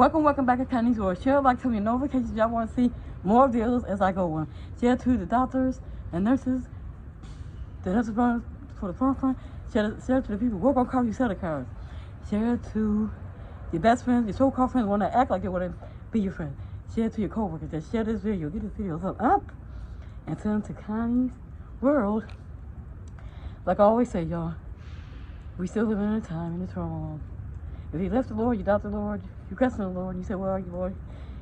Welcome back to Conniesworld. Share, like, tell me notifications y'all want to see more videos as I go on. Share to the doctors and nurses, the nurses for the front. Share to the people who work on cars, you sell the cars. Share to your best friends, your so-called friends want to act like they want to be your friend. Share to your co-workers. Just share this video. Get this video up and send them to Connie's World. Like I always say, y'all, we still live in a time in this turmoil. If you left the Lord, you doubt the Lord, you question the Lord, and you say, where are you, Lord?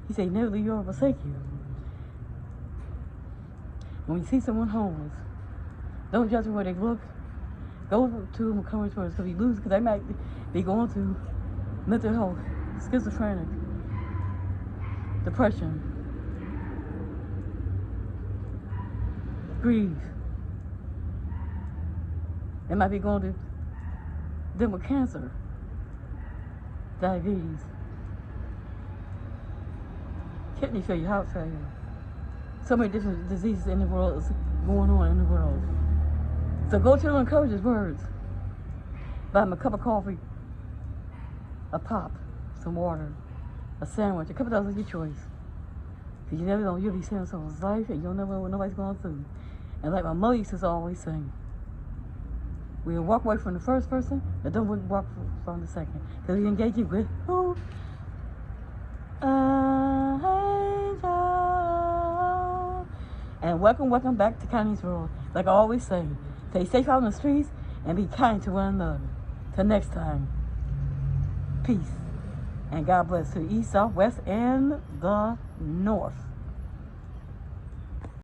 He said, never leave you or forsake you. When you see someone homeless, don't judge them where they look. Go to them and come to us because they might be going through mental health, schizophrenic, depression, grief. They might be going to them with cancer, diabetes, kidney failure, heart failure. So many different diseases in the world is going on in the world. So go to them and encourage his words. Buy them a cup of coffee, a pop, some water, a sandwich, a couple of those of your choice. Because you never know, you'll be saving someone's life and you'll never know what nobody's going through. And like my mother used to always say, we'll walk away from the first person, but don't walk from the second. Because we engage you with who? Angel. And welcome back to Connie's World. Like I always say, stay safe out in the streets and be kind to one another. Till next time, peace. And God bless to the east, south, west, and the north.